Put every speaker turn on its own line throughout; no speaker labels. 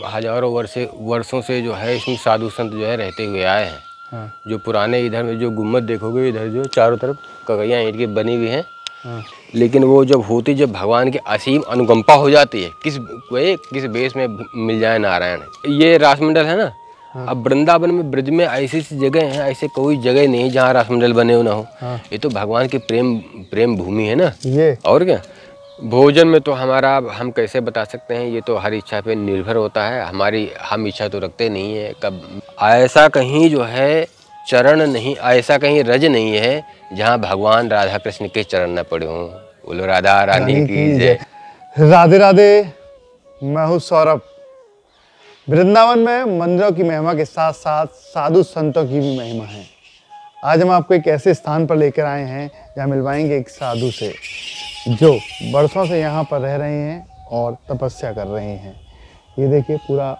हजारों वर्षों से जो है इसमें साधु संत जो है रहते हुए आए हैं।
हाँ।
जो पुराने इधर में जो गुम्बद देखोगे, इधर जो चारों तरफ कगैया ईंट की बनी हुई हैं।
हाँ।
लेकिन वो जब भगवान की असीम अनुकंपा हो जाती है, किस बेस में मिल जाए नारायण। ये रासमंडल है ना।
हाँ।
अब वृंदावन में ब्रज में ऐसी जगह है, ऐसे कोई जगह नहीं जहाँ रासमंडल बने हो ना हो।
हाँ।
ये तो भगवान की प्रेम भूमि है ना
ये।
और क्या। भोजन में तो हम कैसे बता सकते हैं, ये तो हर इच्छा पे निर्भर होता है। हम इच्छा तो रखते नहीं है। कब ऐसा कहीं जो है चरण नहीं, ऐसा कहीं रज नहीं है जहाँ भगवान राधा कृष्ण के चरण न पड़े हों। बोलो राधा रानी की जय।
राधे राधे। मैं हूँ सौरभ। वृंदावन में मंदिरों की महिमा के साथ साथ साधु संतों की भी महिमा है। आज हम आपको एक ऐसे स्थान पर लेकर आए हैं जहाँ मिलवाएंगे एक साधु से जो बरसों से यहाँ पर रह रहे हैं और तपस्या कर रहे हैं। ये देखिए पूरा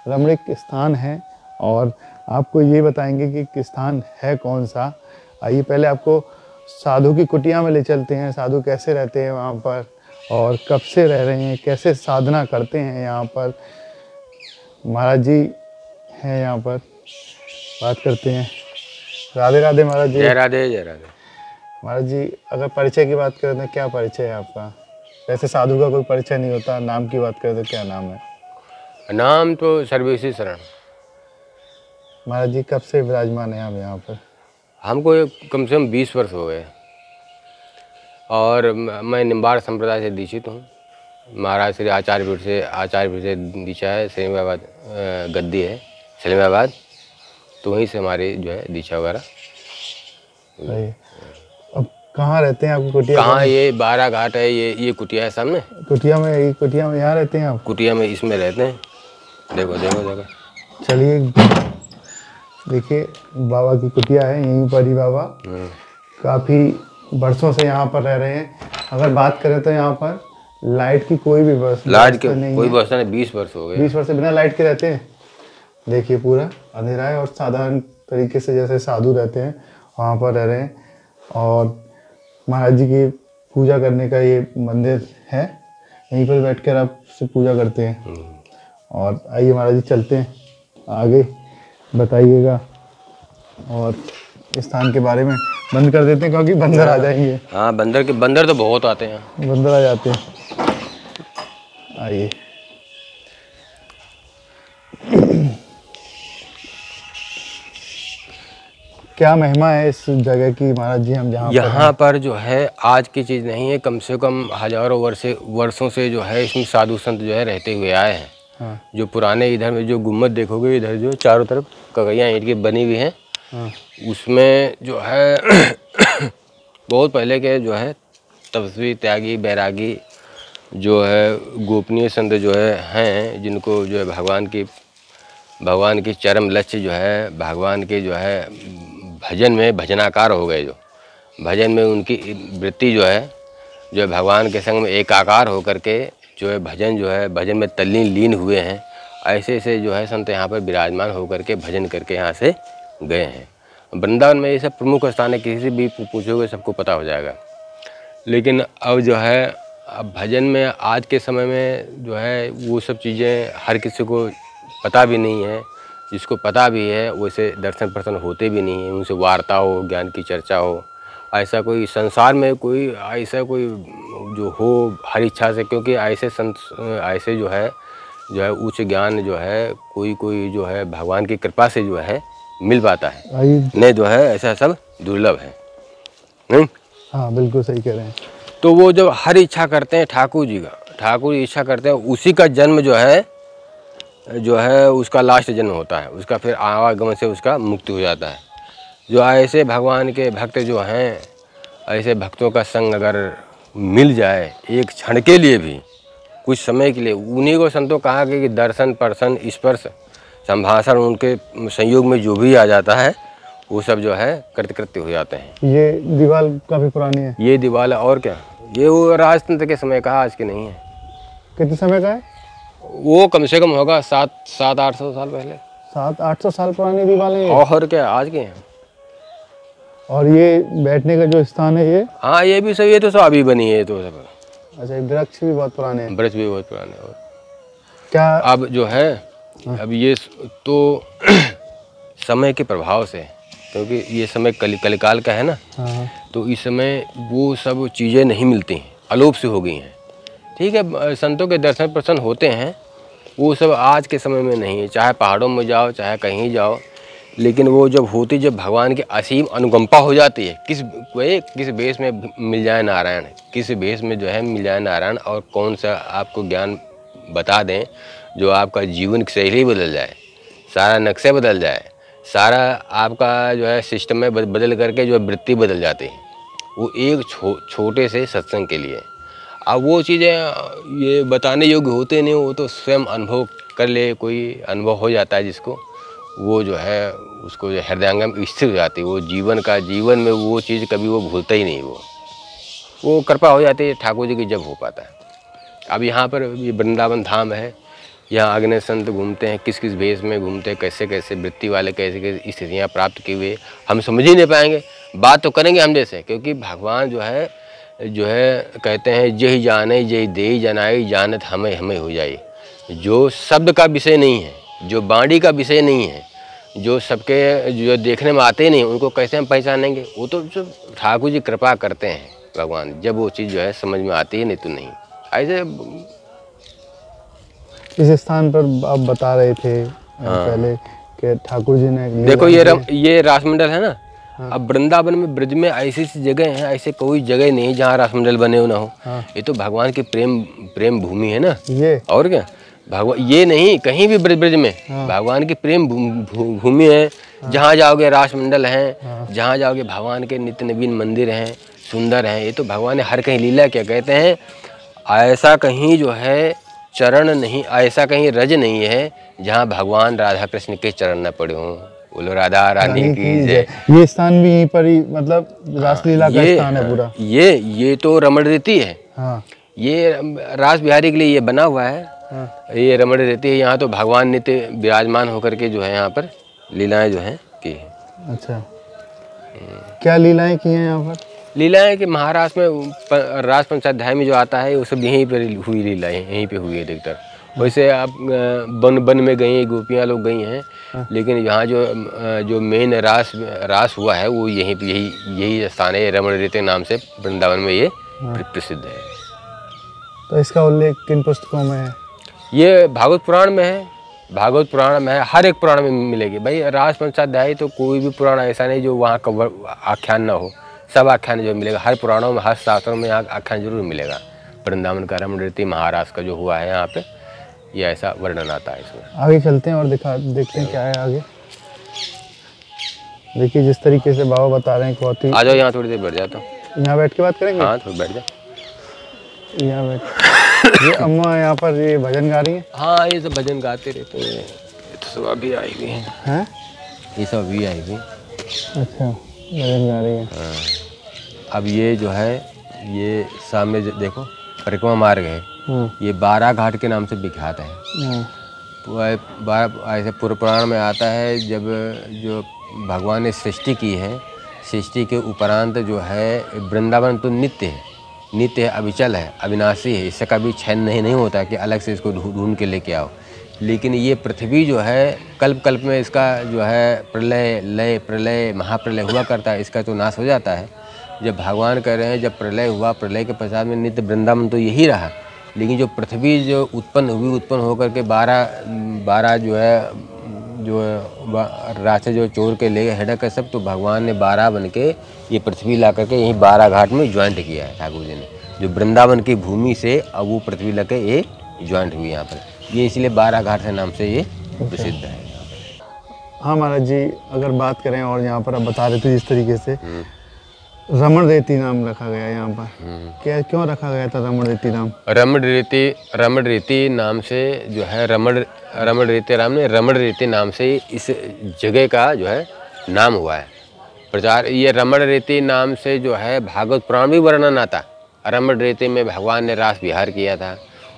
रमणीक स्थान है और आपको ये बताएंगे कि स्थान है कौन सा। आइए पहले आपको साधु की कुटिया में ले चलते हैं। साधु कैसे रहते हैं वहाँ पर और कब से रह रहे हैं, कैसे साधना करते हैं यहाँ पर। महाराज जी हैं यहाँ पर, बात करते हैं। राधे राधे महाराज जी।
जय राधे जय राधे।
महाराज जी अगर परिचय की बात करें तो क्या परिचय है आपका? वैसे साधु का कोई परिचय नहीं होता। नाम की बात करें तो क्या नाम है?
नाम तो सर्वेशी शरण।
महाराज जी कब से विराजमान है आप यहाँ पर?
हमको कम से कम 20 वर्ष हो गए और मैं निम्बाड़ संप्रदाय से दीक्षित हूँ। महाराज श्री आचार्य पीठ से दीक्षा है। सलीमाबाद गद्दी है सलीमाबाद, तो वहीं से हमारी जो है दीक्षा वगैरह।
अब कहाँ रहते हैं आपकी कुटिया?
कहाँ? ये 12 घाट है। ये कुटिया है सामने।
कुटिया में यहाँ रहते हैं आप?
कुटिया में इसमें रहते हैं। देखो जगह।
चलिए देखिए बाबा की कुटिया है यहीं पर ही। बाबा काफ़ी बरसों से यहाँ पर रह रहे हैं। अगर बात करें तो यहाँ पर लाइट की कोई भी व्यवस्था नहीं।
कोई व्यवस्था नहीं। 20 वर्ष हो गए।
20 वर्ष से बिना लाइट के रहते हैं। देखिए पूरा अंधेरा है और साधारण तरीके से जैसे साधु रहते हैं वहाँ पर रह रहे हैं। और महाराज जी की पूजा करने का ये मंदिर है, यहीं पर बैठकर आप से पूजा करते हैं। और आइए महाराज जी चलते हैं आगे, बताइएगा और इस स्थान के बारे में। बंद कर देते हैं क्योंकि बंदर आ जाएंगे।
हाँ, बंदर तो बहुत आते हैं।
बंदर आ जाते हैं। आइए क्या महिमा है इस जगह की महाराज जी? हम
यहाँ पर जो है आज की चीज़ नहीं है, कम से कम हजारों वर्षों से जो है इसमें साधु संत जो है रहते हुए आए हैं।
हाँ।
जो पुराने इधर में जो गुम्बद देखोगे, इधर जो चारों तरफ कगैया ईंट की बनी हुई हैं।
हाँ।
उसमें जो है बहुत पहले के जो है तपस्वी त्यागी बैरागी जो है गोपनीय संत जो है हैं, जिनको जो है भगवान की चरम लक्ष्य जो है भगवान के जो है भजन में भजनाकार हो गए। जो भजन में उनकी वृत्ति जो है भगवान के संग में एकाकार होकर के जो है भजन में लीन हुए हैं। ऐसे जो है संत यहाँ पर विराजमान होकर के भजन करके यहाँ से गए हैं। वृंदावन में ये सब प्रमुख स्थान है, किसी से भी पूछोगे सबको पता हो जाएगा। लेकिन अब जो है अब भजन में आज के समय में जो है वो सब चीज़ें हर किसी को पता भी नहीं है। जिसको पता भी है वैसे दर्शन प्रसन्न होते भी नहीं है, उनसे वार्ता हो, ज्ञान की चर्चा हो। ऐसा कोई संसार में कोई ऐसा कोई जो हो हर इच्छा से, क्योंकि ऐसे जो है उच्च ज्ञान जो है कोई जो है भगवान की कृपा से जो है मिल पाता है, नहीं जो है ऐसा सब दुर्लभ है नहीं।
हाँ बिल्कुल सही कह रहे हैं।
तो वो जब हर इच्छा करते हैं ठाकुर इच्छा करते हैं, उसी का जन्म जो है उसका लास्ट जन्म होता है, उसका फिर आवागमन से उसका मुक्ति हो जाता है। जो ऐसे भगवान के भक्त जो हैं, ऐसे भक्तों का संग अगर मिल जाए एक क्षण के लिए भी, कुछ समय के लिए, उन्हीं को संतों कहा कि दर्शन पर्शन स्पर्श संभाषण उनके संयोग में जो भी आ जाता है वो सब जो है कृत्य हो जाते हैं। ये
दीवार काफ़ी पुरानी है।
ये दीवार और क्या, ये वो राजतंत्र के समय का, आज के नहीं है।
कितने समय का है?
वो कम से कम होगा 700-800 साल पहले।
700-800 साल पुरानी दीवार है।
और क्या, आज के हैं।
और ये बैठने का जो स्थान है ये?
हाँ ये भी सही है, तो सब अभी बनी है तो सब।
अच्छा, वृक्ष भी बहुत पुराने हैं।
वृक्ष भी बहुत पुराने हैं।
क्या
अब जो है अब ये तो समय के प्रभाव से, क्योंकि ये समय कलिकाल का है ना, तो इस समय वो सब चीज़ें नहीं मिलती हैं, अलोप से हो गई हैं। ठीक है, संतों के दर्शन प्रसन्न होते हैं, वो सब आज के समय में नहीं है, चाहे पहाड़ों में जाओ चाहे कहीं जाओ, लेकिन वो जब होती, जब भगवान की असीम अनुकंपा हो जाती है, किस भेष में मिल जाए नारायण, किस भेष में जो है मिल जाए नारायण, और कौन सा आपको ज्ञान बता दें जो आपका जीवन की शैली बदल जाए, सारा नक्शे बदल जाए, सारा आपका जो है सिस्टम में बदल करके जो वृत्ति बदल जाती है, वो एक छोटे से सत्संग के लिए। अब वो चीज़ें ये बताने योग्य होते नहीं, वो तो स्वयं अनुभव कर ले, कोई अनुभव हो जाता है जिसको, वो जो है उसको जो हृदयांगम स्थिर हो जाती है, वो जीवन में वो चीज़ कभी वो भूलता ही नहीं, वो कृपा हो जाती है ठाकुर जी की जब हो पाता है। अब यहाँ पर ये वृंदावन धाम है, यहाँ अग्नि संत घूमते हैं, किस किस भेष में घूमते हैं, कैसे कैसे वृत्ति वाले कैसे कैसे स्थितियाँ प्राप्त किए हुए, हम समझ ही नहीं पाएंगे। बात तो करेंगे हम जैसे, क्योंकि भगवान जो है कहते हैं जय जाने जय दे जनाई जानत हमें हमें हो जाए। जो शब्द का विषय नहीं है, जो वाणी का विषय नहीं है, जो सबके जो देखने में आते ही नहीं, उनको कैसे हम पहचानेंगे? वो तो जो ठाकुर जी कृपा करते हैं भगवान, जब वो चीज़ जो है समझ में आती है, नहीं तो नहीं। ऐसे
इस स्थान पर आप बता रहे थे पहले कि ठाकुर जी ने
देखो ये रासमंडल है ना। अब वृंदावन में ब्रज में ऐसी जगह है, ऐसे कोई जगह नहीं जहाँ रासमंडल बने हो ना हो। ये तो भगवान की प्रेम भूमि है ना ये, और क्या भगवान ये नहीं, कहीं भी ब्रज में भगवान की प्रेम भूमि है। जहाँ जाओगे रासमंडल हैं, जहाँ जाओगे भगवान के नित्य नवीन मंदिर हैं, सुंदर हैं। ये तो भगवान ने हर कहीं लीला, क्या कहते हैं, ऐसा कहीं जो है चरण नहीं, ऐसा कहीं रज नहीं है जहाँ भगवान राधा कृष्ण के चरण न पड़े हों। बोलो राधा रानी की जय।
ये स्थान भी यहीं पर ही, मतलब रासलीला का स्थान है पूरा।
ये तो रमण रीति है। ये रास बिहारी के लिए ये बना हुआ है। ये रमण रीति है। यहाँ तो भगवान नित्य विराजमान होकर के जो है यहाँ पर लीलाएं जो है की है। अच्छा, क्या लीलाएं की हैं यहाँ पर? लीलाएं कि महाराष्ट्र में रास पंचाध्याय में जो आता है वो सब यहीं पर हुई लीलाएं, यहीं पे हुई है अधिकतर। वैसे आप वन में गई, गोपियाँ लोग गई हैं, लेकिन यहाँ जो मेन रास हुआ है वो यहीं पे यही स्थान है। रमण रीति नाम से वृंदावन में ये प्रसिद्ध है।
तो इसका उल्लेख किन पुस्तकों में है? ये
भागवत पुराण में है। भागवत पुराण में है, हर एक पुराण में मिलेगी भाई। रास पंचाध्याय तो कोई भी पुराण ऐसा नहीं जो वहाँ का आख्यान ना हो, सब आख्यान जो मिलेगा हर पुराणों में, हर शास्त्रों में यहाँ आख्यान जरूर मिलेगा। वृंदावन का रमण रीति महाराष्ट्र का जो हुआ है यहाँ पे, ये ऐसा वर्णन आता है इसमें।
आगे चलते हैं और देखते हैं क्या है आगे। देखिए जिस तरीके से बाबा बता रहे हैं बहुत ही।
आ जाओ यहाँ थोड़ी देर बैठ जाता हूँ।
यहाँ बैठ के बात करेंगे?
हाँ थोड़ी बैठ जाओ
यहाँ बैठ। ये अम्मा यहाँ पर ये भजन गा रही हैं?
हाँ ये सब भजन गाते रहते हैं। ये तो सब अभी आई हुई हैं। ये सब अभी आई हुई।
अच्छा, भजन गा रही है।
अब ये जो है ये सामने देखो परिक्रमा मार्ग है। ये 12 घाट के नाम से विख्यात है। ऐसे पूर्व पुराण में आता है, जब जो भगवान ने सृष्टि की है, सृष्टि के उपरांत जो है वृंदावन तो नित्य है, अविचल है, अविनाशी है। इससे कभी क्षय नहीं होता कि अलग से इसको ढूंढ के लेके आओ। लेकिन ये पृथ्वी जो है कल्प में इसका जो है प्रलय महाप्रलय हुआ करता है, इसका तो नाश हो जाता है। जब भगवान कह रहे हैं जब प्रलय हुआ, प्रलय के पश्चात में नित्य वृंदावन तो यही रहा। लेकिन जो पृथ्वी जो उत्पन्न होकर के 12 जो है रास्ते जो चोर के ले हेडक है सब, तो भगवान ने 12 बन के ये पृथ्वी ला करके यहीं 12 घाट में ज्वाइंट किया है ठाकुर जी ने। जो वृंदावन की भूमि से अब वो पृथ्वी ला के ये ज्वाइंट हुई यहाँ पर। ये इसलिए 12 घाट के नाम से ये प्रसिद्ध है।
हाँ महाराज जी, अगर बात करें और यहाँ पर आप बता रहे थे जिस तरीके से रमण रीति नाम रखा गया यहाँ पर, क्या क्यों रखा गया था रमण रीति नाम?
रमण रीति नाम से जो है रमण रीति नाम से इस जगह का जो है नाम हुआ है प्रचार। ये रमण रीति नाम से जो है भागवत पुराण भी वर्णन आता। रमण रीति में भगवान ने रास विहार किया था।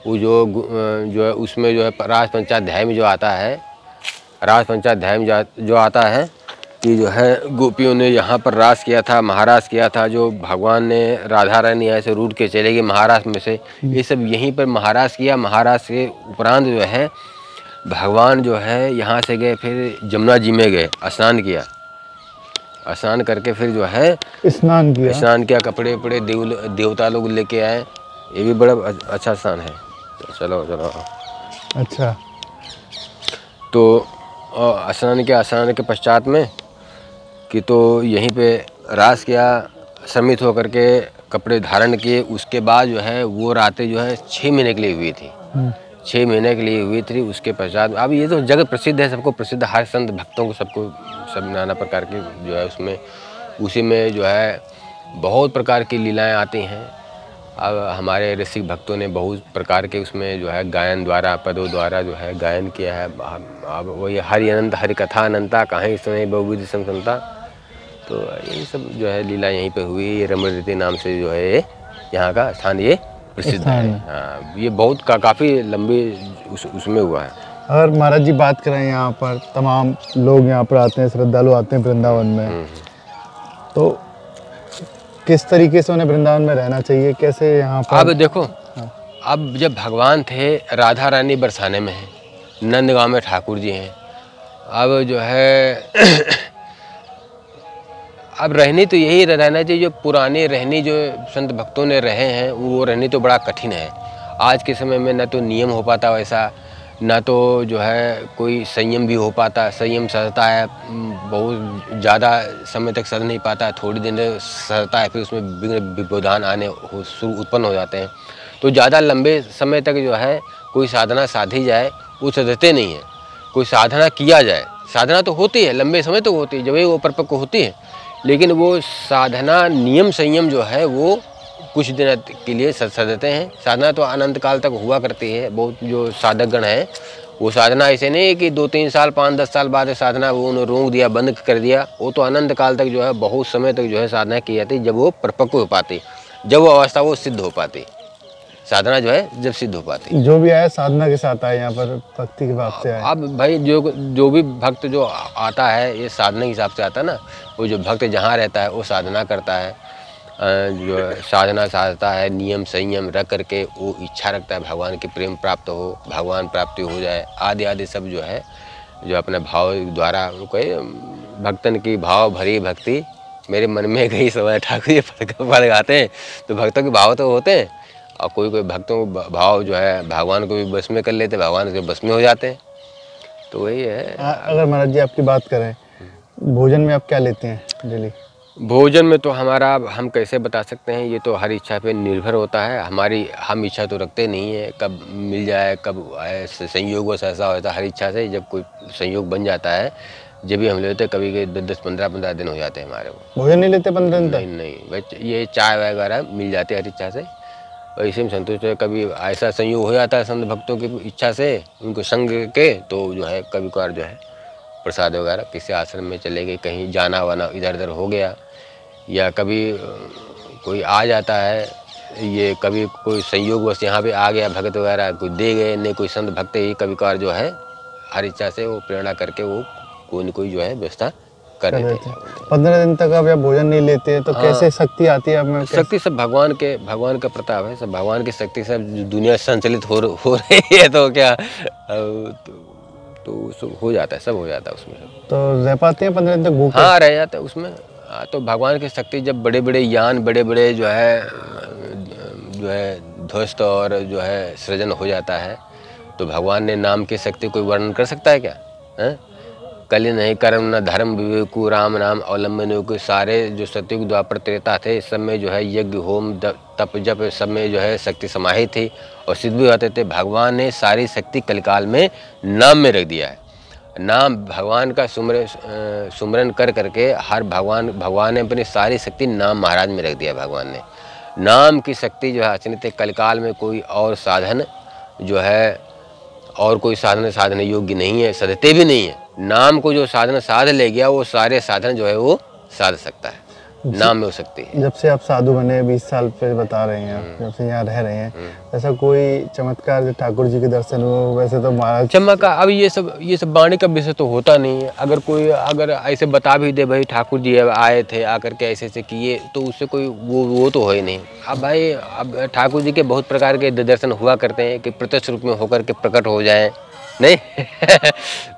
वो जो है उसमें जो है रास पंचाध्याय में जो आता है, रास पंचाध्याय में जो आता है कि जो है गोपियों ने यहाँ पर रास किया था, महारास किया था। जो भगवान ने राधा रानी ऐसे रूट के चले गए महाराष्ट्र में से, ये सब यहीं पर महारास किया। महारास के उपरांत जो है भगवान जो है यहाँ से गए, फिर जमुना जी में गए, स्नान किया, स्नान करके फिर जो है
स्नान किया,
कपड़े वपड़े देवता लोग लेके आए। ये भी बड़ा अच्छा स्थान है। चलो चलो।
अच्छा।
तो स्नान किया, स्नान के पश्चात में कि तो यहीं पे रास किया, सम्मिलित होकर के कपड़े धारण किए। उसके बाद जो है वो रातें जो है 6 महीने के लिए हुई थी, 6 महीने के लिए हुई थी। उसके पश्चात अब ये तो जगत प्रसिद्ध है, सबको प्रसिद्ध, हर संत भक्तों को सबको सब नाना प्रकार के जो है उसमें उसी में जो है बहुत प्रकार की लीलाएं आती हैं। अब हमारे ऋषि भक्तों ने बहुत प्रकार के उसमें जो है गायन द्वारा, पदों द्वारा जो है गायन किया है। अब वही हरि अनंत हरि कथा अनंता कहीं सुने बहुविध संता। तो यही सब जो है लीला यहीं पे हुई। ये रमणीति नाम से जो है यहाँ का स्थान ये प्रसिद्ध है। हाँ, ये बहुत काफ़ी लंबी उसमें हुआ है।
अगर महाराज जी बात करें, यहाँ पर तमाम लोग यहाँ पर आते हैं, श्रद्धालु आते हैं वृंदावन में, तो किस तरीके से उन्हें वृंदावन में रहना चाहिए, कैसे यहाँ पर?
अब देखो, अब जब भगवान थे राधा रानी बरसाने में है, नंदगांव में ठाकुर जी हैं। अब जो है अब रहनी तो यही रहना चाहिए, जो पुराने रहनी जो संत भक्तों ने रहे हैं वो रहनी तो बड़ा कठिन है। आज के समय में ना तो नियम हो पाता वैसा, ना तो जो है कोई संयम भी हो पाता। संयम सहता है, बहुत ज़्यादा समय तक सह नहीं पाता है, थोड़ी देर सहता है, फिर उसमें विघ्न आने उत्पन्न हो जाते हैं। तो ज़्यादा लंबे समय तक जो है कोई साधना साधी जाए वो सधते नहीं है। कोई साधना किया जाए, साधना तो होती है, लंबे समय तो होती है, जब वो परिपक्व होती है, लेकिन वो साधना नियम संयम जो है वो कुछ दिन के लिए सधते हैं। साधना तो अनंत काल तक हुआ करती है। बहुत जो साधक गण हैं वो साधना ऐसे नहीं है कि 2-3 साल 5-10 साल बाद साधना वो उन्होंने रोक दिया, बंद कर दिया। वो तो अनंत काल तक जो है बहुत समय तक जो है साधना की जाती, जब वो परिपक्व हो पाती, जब वो अवस्था वो सिद्ध हो पाती, साधना जो है जब सिद्ध हो पाती।
जो भी आया साधना के साथ आया, यहाँ पर भक्ति के भाव से आया।
अब भाई जो भी भक्त जो आता है ये साधना के हिसाब से आता है ना। वो जो भक्त जहाँ रहता है वो साधना करता है, जो साधना साधता है, नियम संयम रख करके वो इच्छा रखता है भगवान के प्रेम प्राप्त हो, भगवान प्राप्ति हो जाए, आदि आदि सब जो है जो अपने भाव द्वारा कोई भक्तन की भाव भरी भक्ति मेरे मन में गई समय ठाकुर जी पढ़ गाते हैं। तो भक्तों के भाव तो होते हैं, और कोई कोई भक्तों को भाव जो है भगवान को भी बस में कर लेते, भगवान के बस में हो जाते हैं। तो वही है।
अगर महाराज जी आपकी बात करें, भोजन में आप क्या लेते हैं डेली?
भोजन में तो हमारा हम कैसे बता सकते हैं, ये तो हर इच्छा पे निर्भर होता है। हम इच्छा तो रखते नहीं है, कब मिल जाए, कब संयोग से ऐसा होता है। हर इच्छा से जब कोई संयोग बन जाता है जब भी हम लेते, कभी के 10-15 दिन हो जाते हैं हमारे को।
भोजन नहीं लेते 15 दिन तक?
नहीं, ये चाय वगैरह मिल जाती है हर इच्छा से, वैसे में संतुष्ट है। कभी ऐसा संयोग हो जाता है संत भक्तों की इच्छा से, उनको संग के, तो जो है कभी कभार जो है प्रसाद वगैरह किसी आश्रम में चले गए, कहीं जाना वाना इधर उधर हो गया, या कभी कोई आ जाता है, ये कभी कोई संयोग बस यहाँ पे आ गया भगत वगैरह कोई दे गए, नहीं कोई संत भक्त ही कभी कभार जो है हर इच्छा से वो प्रेरणा करके वो कोई न कोई जो है व्यवस्था कर देते हैं।
15 दिन तक आप भोजन नहीं लेते तो कैसे शक्ति आती है आप में?
शक्ति सब भगवान का प्रताप है, सब भगवान की शक्ति, सब दुनिया संचलित हो रही है, तो क्या तो सब हो जाता है, सब हो जाता है उसमें।
तो रह पाते हैं 15 दिन तक भूखे?
हाँ, रह जाते हैं उसमें। तो भगवान की शक्ति, जब बड़े बड़े यान, बड़े बड़े जो है ध्वस्त और जो है सृजन हो जाता है, तो भगवान ने नाम की शक्ति कोई वर्णन कर सकता है क्या? है कली नहीं कर्म न धर्म विवेकु राम नाम अवलंबन के सारे जो सतयुग द्वापर त्रेता थे, इस सब में जो है यज्ञ होम तप जप सब में जो है शक्ति समाहित थी और सिद्ध भी होते थे। भगवान ने सारी शक्ति कलिकाल में नाम में रख दिया है। नाम भगवान का सुमरन कर करके हर भगवान ने अपनी सारी शक्ति नाम महाराज में रख दिया। भगवान ने नाम की शक्ति जो है अचनित है। कलिकाल में कोई और साधन जो है और कोई साधन योग्य नहीं है, सधते भी नहीं है। नाम को जो साधन साध ले गया वो सारे साधन जो है वो साध सकता है, नाम में हो सकती है।
जब से आप साधु बने 20 साल पे बता रहे हैं आप, जब से यहाँ रह रहे हैं, ऐसा कोई चमत्कार जो ठाकुर जी के दर्शन हो? वैसे तो महाराज
चमत्कार, अब ये सब वाणी का विषय तो होता नहीं है। अगर ऐसे बता भी दे भाई ठाकुर जी आए थे आकर के ऐसे किए, तो उससे कोई वो तो हो ही नहीं। अब भाई अब ठाकुर जी के बहुत प्रकार के दर्शन हुआ करते हैं कि प्रत्यक्ष रूप में होकर के प्रकट हो जाए, नहीं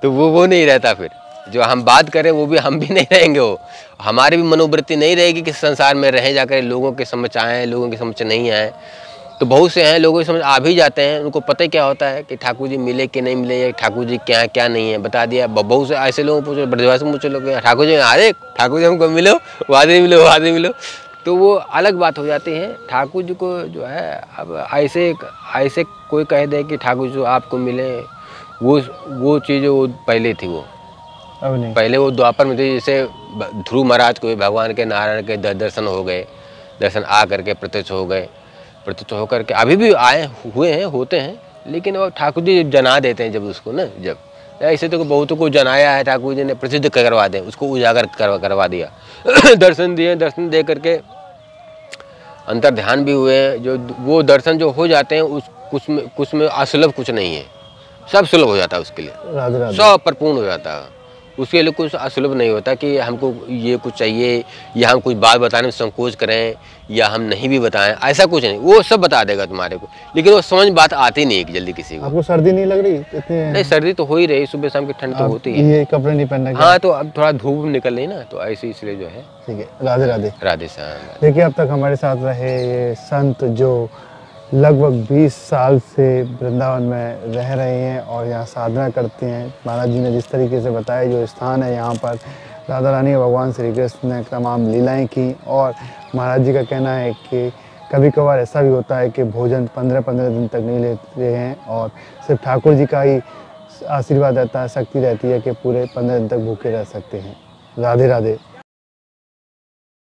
तो वो नहीं रहता फिर। जो हम बात करें वो भी हम भी नहीं रहेंगे, वो हमारी भी मनोवृत्ति नहीं रहेगी कि संसार में रहें जाकर लोगों के समझ आएँ, लोगों की समझ नहीं आए। तो बहुत से हैं लोगों की समझ आ भी जाते हैं, उनको पता ही क्या होता है कि ठाकुर जी मिले कि नहीं मिले, या ठाकुर जी क्या है क्या नहीं है बता दिया। बहुत से ऐसे लोगों को पूछो, ब्रजवासी पूछो लोग, ठाकुर जी अरे ठाकुर जी हमको मिलो, वो आदमी मिलो, वो आदमी मिलो, तो वो अलग बात हो जाती है। ठाकुर जी को जो है अब ऐसे कोई कह दे कि ठाकुर जी आपको मिले, वो चीज़ वो पहले थी, वो
अब नहीं।
पहले वो द्वापर में थी। जैसे ध्रुव महाराज को भगवान के नारायण के दर्शन हो गए, दर्शन आ करके प्रत्यक्ष हो गए, प्रत्यक्ष होकर के अभी भी आए हुए हैं, होते हैं, लेकिन वो ठाकुर जी जना देते हैं जब उसको ना, जब ऐसे तो बहुतों को जनाया है ठाकुर जी ने, प्रसिद्ध करवा दें, उसको उजागर करवा दिया दर्शन दिए, दर्शन दे करके अंतर ध्यान भी हुए हैं। जो वो दर्शन जो हो जाते हैं उस कुछ में असुलभ कुछ नहीं है, सब सुलभ हो जाता है उसके लिए,
राधे राधे।
सब परिपूर्ण हो जाता है। उसके लिए कुछ असुलभ नहीं होता कि हमको ये कुछ चाहिए, या हम कुछ बात बताने में संकोच करें, या हम नहीं भी बताएं, ऐसा कुछ नहीं। वो सब बता देगा तुम्हारे को, लेकिन वो समझ बात आती नहीं है जल्दी किसी को।
आपको सर्दी नहीं लग रही इतनी?
नहीं, सर्दी तो हो ही रही, सुबह शाम की ठंड तो होती है।
ये कपड़े नहीं पहनना क्या?
हाँ, तो अब थोड़ा धूप निकल रही ना, तो ऐसे इसलिए जो है।
ठीक है, राधे राधे।
राधे श्याम।
देखिए, अब तक हमारे साथ रहे ये संत जो लगभग 20 साल से वृंदावन में रह रहे हैं और यहाँ साधना करते हैं। महाराज जी ने जिस तरीके से बताया, जो स्थान है यहाँ पर राधा रानी भगवान श्री कृष्ण ने तमाम लीलाएं की, और महाराज जी का कहना है कि कभी कभार ऐसा भी होता है कि भोजन 15-15 दिन तक नहीं लेते हैं, और सिर्फ ठाकुर जी का ही आशीर्वाद रहता है, शक्ति रहती है कि पूरे 15 दिन तक भूखे रह सकते हैं। राधे राधे।